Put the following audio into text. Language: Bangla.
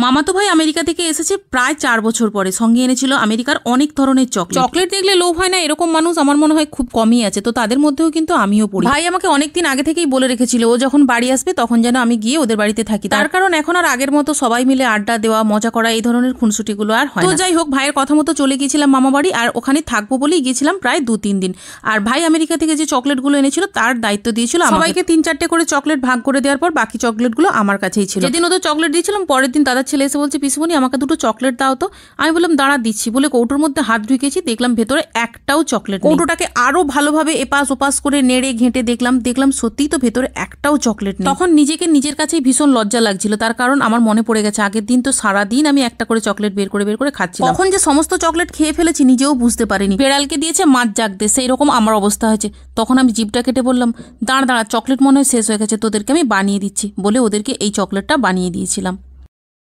মামাতো ভাই আমেরিকা থেকে এসেছে প্রায় 4 বছর পরে, সঙ্গে এনেছিল আমেরিকার অনেক ধরনের চকলেট। চকলেট দেখলে লোভ হয় না এরকম মানুষ আমার মনে হয় খুব কমই আছে, তো তাদের মধ্যেও কিন্তু আমিও পড়ি। ভাই আমাকে অনেকদিন আগে থেকেই বলে রেখেছিল ও যখন বাড়ি আসবে তখন যেন আমি গিয়ে ওদের বাড়িতে থাকি, তার কারণ এখন আর আগের মতো সবাই মিলে আড্ডা দেওয়া, মজা করা, এই ধরনের খুনসুটিগুলো আর হয় না। তো যাই হোক, ভাইয়ের কথা মতো চলে গিয়েছিলাম মামা বাড়ি, আর ওখানে থাকবো বলেই গিয়েছিলাম প্রায় 2-3 দিন। আর ভাই আমেরিকা থেকে যে চকলেটগুলো এনেছিল তার দায়িত্ব দিয়েছিল সবাইকে 3-4টে করে চকলেট ভাগ করে দেওয়ার পর বাকি চকলেটগুলো আমার কাছেই ছিল। যেদিন ওদের চকলেট দিয়েছিলাম পরের দিন দাদার ছেলে এসে বলছে, পিসুমণি আমাকে 2টো চকলেট দাও তো। আমি বললাম দাঁড়া দিচ্ছি বলে কৌটোর মধ্যে হাত ঢুকিয়েছি, দেখলাম ভেতরে একটাও চকলেট নেই। কৌটোটাকে আরো ভালোভাবে এপাশ ওপাশ করে নেড়ে ঘেঁটে দেখলাম সত্যিই তো ভেতরে একটাও চকলেট নেই। তখন নিজের কাছেই ভীষণ লজ্জা লাগছিল, তার কারণ আমার মনে পড়ে গেছে আগের দিন তো সারাদিন আমি একটা করে চকলেট বের করে খাচ্ছিলাম। কখন যে সমস্ত চকলেট খেয়ে ফেলেছি নিজেও বুঝতে পারিনি। বেড়ালকে দিয়েছে মাছ জাগতে, সেই রকম আমার অবস্থা হয়েছে। তখন আমি জিভটা কেটে বললাম, দাঁড়া চকলেট মনে হয় শেষ হয়ে গেছে, তোদেরকে আমি বানিয়ে দিচ্ছি বলে ওদেরকে এই চকলেটটা বানিয়ে দিয়েছিলাম।